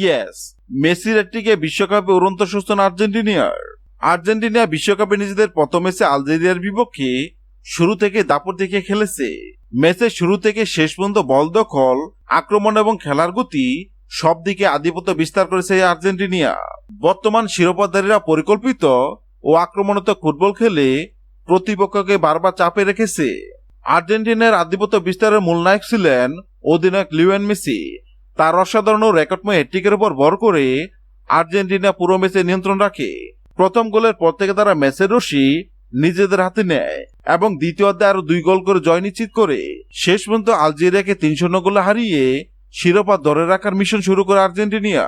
Yes, মেসির একটিকে বিশ্বকাপে উড়ন্ত সূচনা আর্জেন্টিনা বিশ্বকাপে নিজেদের প্রথম ম্যাচে আলজেরিয়ার বিপক্ষে শুরু থেকে দাপট দেখে খেলেছে। ম্যাচের শুরু থেকে শেষ পর্যন্ত বল দখল, আক্রমণ এবং খেলার গতি সব দিকে আধিপত্য বিস্তার করেছে আর্জেন্টিনা। বর্তমান শিরোপাধারীরা পরিকল্পিত ও আক্রমণাত্মক ফুটবল খেলে প্রতিপক্ষকে বারবার চাপে রেখেছে। আর্জেন্টিনার আধিপত্য বিস্তারের মূল নায়ক ছিলেন অধিনায়ক লিওনেল মেসি। তার অসাধারণ রেকর্ডময় হ্যাটট্রিকের উপর ভর করে আর্জেন্টিনা পুরো ম্যাচে নিয়ন্ত্রণ রাখে। প্রথম গোলের পর থেকে তারা ম্যাচের রশি নিজেদের হাতে নেয় এবং দ্বিতীয়ার্ধে আরো 2 গোল করে জয় নিশ্চিত করে শেষ পর্যন্ত আলজেরিয়াকে 3-0 গোলে হারিয়ে শিরোপা ধরে রাখার মিশন শুরু করে আর্জেন্টিনা।